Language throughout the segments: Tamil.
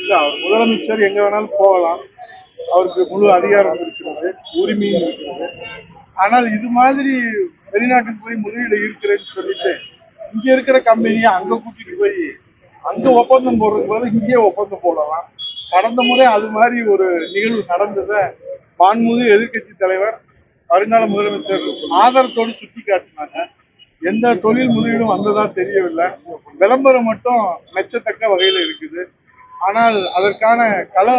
இல்ல அவர் முதலமைச்சர் எங்க வேணாலும் போகலாம், அவருக்கு முழு அதிகாரம் இருக்கிறது, உரிமையும் இருக்கிறது. ஆனால் இது மாதிரி வெளிநாட்டுக்கு போய் முதலீடு இருக்கிறேன்னு சொல்லிட்டு இங்க இருக்கிற கம்பெனியை அங்க கூட்டிட்டு போய் அங்க ஒப்பந்தம் போடுறது போது இங்கே ஒப்பந்தம் போடலாம். கடந்த முறை அது மாதிரி ஒரு நிகழ்வு நடந்ததை மாண்புமிகு எதிர்கட்சி தலைவர் வருங்கால முதலமைச்சர் ஆதரத்தோடு சுட்டி காட்டினாங்க. எந்த தொழில் முதலீடும் வந்ததா தெரியவில்லை. விளம்பரம் மட்டும் மெச்சத்தக்க வகையில் இருக்குது. ஆனால் அதற்கான கள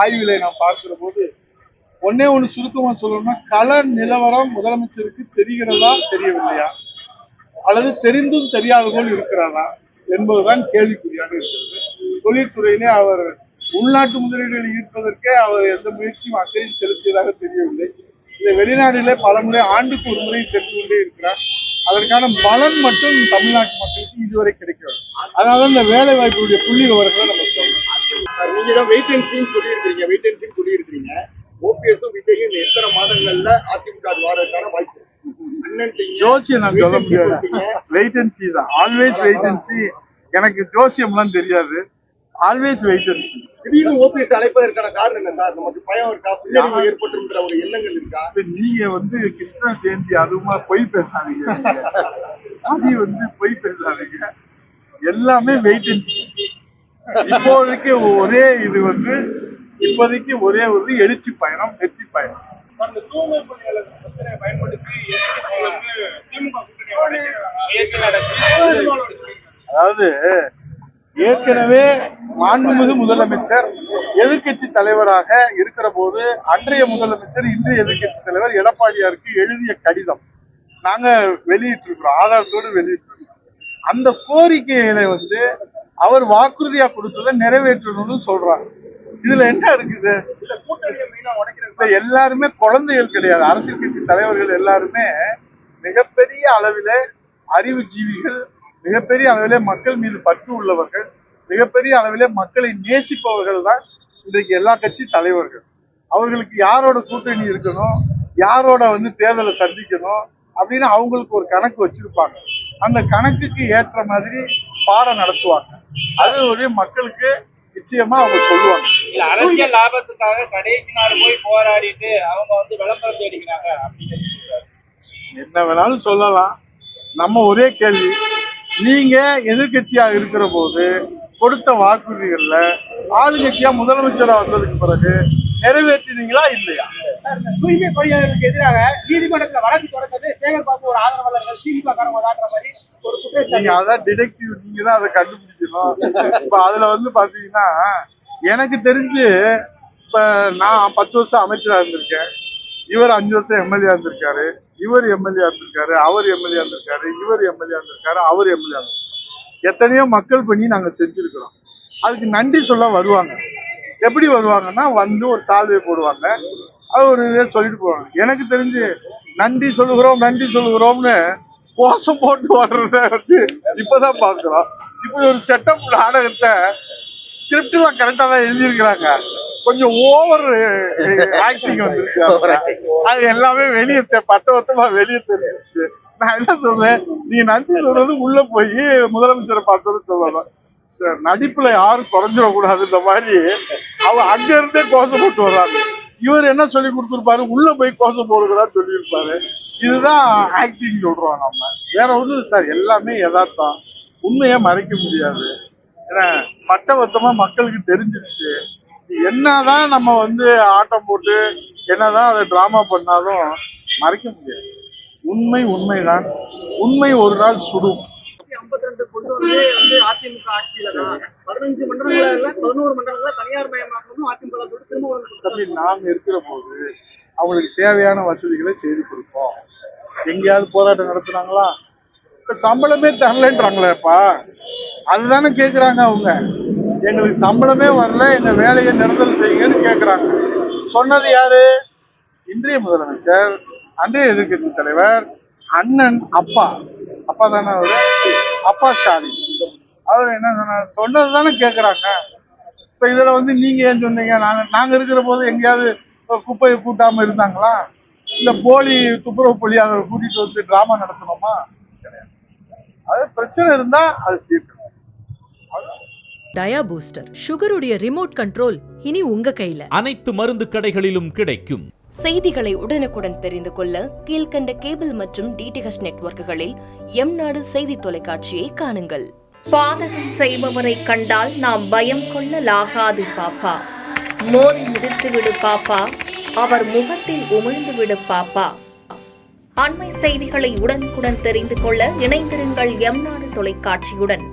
ஆய்வுகளை நாம் பார்க்கிற போது ஒன்னே ஒண்ணு சுருக்கமா சொல்லணும்னா, கள நிலவரம் முதலமைச்சருக்கு தெரிகிறதா தெரியவில்லையா, அல்லது தெரிந்தும் தெரியாத போல் இருக்கிறாரா என்பதுதான் கேள்விக்குறியாக இருக்கிறது. தொழில்துறையிலே அவர் உள்நாட்டு முதலீடுகளை ஈர்ப்பதற்கே அவர் எந்த முயற்சியும் அக்கறையும் செலுத்தியதாக தெரியவில்லை. இந்த வெளிநாடுகளே பல முறை ஆண்டுக்கு ஒரு முறை சென்று கொண்டே இருக்கிறார். அதற்கான பலன் மட்டும் தமிழ்நாட்டு மக்களுக்கு இதுவரை கிடைக்கவில்லை. அதனால இந்த வேலை வாய்ப்புடைய புள்ளி விவரங்களை நம்ம சொல்லணும். நீங்க தான் வெயிட் அண்ட் சீன்னு சொல்லியிருக்கிறீங்க. ஓபிஎஸும் விஜயும் எத்தனை மாதங்கள்ல அதிமுக வாரதுக்கான வாய்ப்பு? ஜோசியம் நான் சொல்ல முடியாது. வெயிட் அண்ட் சி தான், ஆல்வேஸ் வெயிட் அண்ட் சி. எனக்கு ஜோசியம்லாம் தெரியாது, ஆல்வேஸ் வெயிட் அண்ட் சி. திடீர்னு ஓபிஎஸ் அழைப்பதற்கான காரணம் என்ன சார்? நமக்கு பயம் இருக்கா, பின்னடைவு ஏற்பட்டுங்கிற ஒரு எண்ணங்கள் இருக்கா? நீங்க கிருஷ்ண ஜெயந்தி அதுவுமா பொய் பேசாதீங்க, அது பொய் பேசாதீங்க. எல்லாமே வெயிட் அண்ட் சி. இப்போதைக்கு ஒரே இது இப்போதைக்கு ஒரே ஒரு எழுச்சி பயணம், வெற்றி பயணம். அதாவது ஏற்கனவே மாண்புமிகு முதலமைச்சர் எதிர்கட்சி தலைவராக இருக்கிற போது அன்றைய முதலமைச்சர் இன்றைய எதிர்கட்சி தலைவர் எடப்பாடியாருக்கு எழுதிய கடிதம் நாங்க வெளியிட்டிருக்கிறோம், ஆதாரத்தோடு வெளியிட்டிருக்கிறோம். அந்த கோரிக்கைகளை அவர் வாக்குறுதியா கொடுத்ததை நிறைவேற்றணும்னு சொல்றாங்க. இதுல என்ன இருக்குது? எல்லாருமே குழந்தைகள் கிடையாது. அரசியல் கட்சி தலைவர்கள் எல்லாருமே மிகப்பெரிய அளவில அறிவு ஜீவிகள், மிகப்பெரிய அளவிலே மக்கள் மீது பற்று உள்ளவர்கள், மிகப்பெரிய அளவிலே மக்களை நேசிப்பவர்கள் தான் இன்றைக்கு எல்லா கட்சி தலைவர்கள். அவர்களுக்கு யாரோட கூட்டணி இருக்கணும், யாரோட தேர்தலை சந்திக்கணும் அப்படின்னு அவங்களுக்கு ஒரு கணக்கு வச்சிருப்பாங்க. அந்த கணக்குக்கு ஏற்ற மாதிரி பாடம் நடத்துவாங்க. அது ஒரு மக்களுக்கு நிச்சயமா அவங்க சொல்லுவாங்க. அரசியல் லாபத்துக்காக கடைசி நாள் போய் போராடிட்டு அவங்க விளம்பரம் தேடிக்கிறாங்க. என்ன வேணாலும் சொல்லலாம். நம்ம ஒரே கேள்வி, நீங்க எதிர்கட்சியா இருக்கிற போது கொடுத்த வாக்குறுதிகள்ல ஆளுங்கட்சியா முதலமைச்சரா வந்ததுக்கு பிறகு நிறைவேற்றினீங்களா இல்லையா? தூய்மை பணியாளர்களுக்கு எதிராக நீதிமன்றத்தில் வழக்கு தொடர்ந்தது சேகர் பாபு ஒரு ஆதரவாளர்கள் திமுக காரங்க மாதிரி ஒரு குற்றச்சாட்டு. நீங்க அதான் டிடெக்டிவ், நீங்க தான் அதை கண்டுபிடிக்கணும். இப்ப அதுல பாத்தீங்கன்னா எனக்கு தெரிஞ்சு இப்ப நான் 10 வருஷம் அமைச்சரா இருந்திருக்கேன், இவர் 5 வருஷம் எம்எல்ஏ இருந்திருக்காரு, இவர் எம்எல்ஏ இருந்திருக்காரு, அவர் எம்எல்ஏ இருந்திருக்காரு, இவர் எம்எல்ஏ இருந்திருக்காரு, அவர் எம்எல்ஏ இருந்திருக்காரு. எத்தனையோ மக்கள் பணி நாங்க செஞ்சிருக்கிறோம். அதுக்கு நன்றி சொல்ல வருவாங்க. எப்படி வருவாங்கன்னா ஒரு சால்வை போடுவாங்க, அது ஒரு இதை சொல்லிட்டு போவாங்க. எனக்கு தெரிஞ்சு நன்றி சொல்லுகிறோம்னு கோஷம் போட்டு வர்றத இப்பதான் பாக்குறோம். இப்படி ஒரு செட்டப் நாடகத்தை ஸ்கிரிப்ட் எல்லாம் கரெக்டா தான் எழுதியிருக்கிறாங்க, கொஞ்சம் ஓவர் ஆக்டிங் வந்துருச்சு. அது எல்லாமே வெளியே பட்டவத்தமா வெளியே தெரிஞ்சிருச்சு. நான் என்ன சொல்றேன், நீங்க நன்றி சொல்றது உள்ள போய் முதலமைச்சரை பார்த்தோன்னு சொல்லணும். நடிப்புல யாரும் குறைஞ்சிடக்கூடாதுன்ற மாதிரி அவங்க அங்க இருந்தே கோஷம் போட்டு வர்றாங்க. இவர் என்ன சொல்லி கொடுத்துருப்பாரு, உள்ள போய் கோஷம் போடுகிறான்னு சொல்லியிருப்பாரு. இதுதான் ஆக்டிங் சொல்றோம் நம்ம, வேற ஒண்ணும் சார். எல்லாமே யதார்த்தம், உண்மையை மறைக்க முடியாது. ஏன்னா பட்டவத்தமா மக்களுக்கு தெரிஞ்சிருச்சு. என்னதான் நம்ம ஆட்டம் போட்டு என்னதான் அதை டிராமா பண்ணாலும் மறைக்க முடியாது. உண்மைதான். உண்மை ஒரு நாள் சுடும். 52 கொண்டு அதிமுக ஆட்சியில தான் 15 மண்டலங்கள்ல 11 மண்டலங்கள்ல தனியார் மயமாக்கணும் அதிமுக திரும்ப நாங்க இருக்கிற போது அவங்களுக்கு தேவையான வசதிகளை செய்து கொடுப்போம். எங்கேயாவது போராட்டம் நடத்துனாங்களா? இப்ப சம்பளமே தரலன்றாங்களேப்பா, அதுதானே கேக்குறாங்க அவங்க. எங்களுக்கு சம்பளமே வரல, எங்க வேலையை நிரந்தரம் செய்யுங்கன்னு கேக்குறாங்க. சொன்னது யாரு? இன்றைய முதலமைச்சர், அன்றைய எதிர்கட்சி தலைவர், அண்ணன் அப்பா தானே அவரு, அப்பா ஸ்டாலின். அவர் என்ன சொன்னதுதானே கேக்குறாங்க. இப்ப இதுல நீங்க ஏன் சொன்னீங்க? நாங்க இருக்கிற போது எங்கேயாவது குப்பையை கூட்டாம இருந்தாங்களா? இல்ல போலி துப்புரவு பொழியாளரை கூட்டிட்டு டிராமா நடத்தணுமா? கிடையாது. அது பிரச்சனை இருந்தா அது தீர்க்கணும். டயா பூஸ்டர், சுகருடைய ரிமோட் கண்ட்ரோல் இனி உங்க கையில. அனைத்து மருந்து கடைகளிலும் கிடைக்கும். செய்திகளை உடனுக்குடன் தெரிந்து கொள்ள கீழ்கண்ட கேபிள் மற்றும் டிடிஎச் நெட்வொர்க்குகளில் எம்நாடு செய்தி தொலைக்காட்சியை காணுங்கள். பாதகம் செய்பவரை கண்டால் நாம் பயம் கொள்ளலாகாது பாப்பா. மோதி மிதித்துவிடு பாப்பா, அவர் முகத்தில் உமிழ்ந்துவிடு பாப்பா. அண்மை செய்திகளை உடனுக்குடன் தெரிந்து கொள்ள இணைந்திருங்கள் எம்நாடு தொலைக்காட்சியுடன்.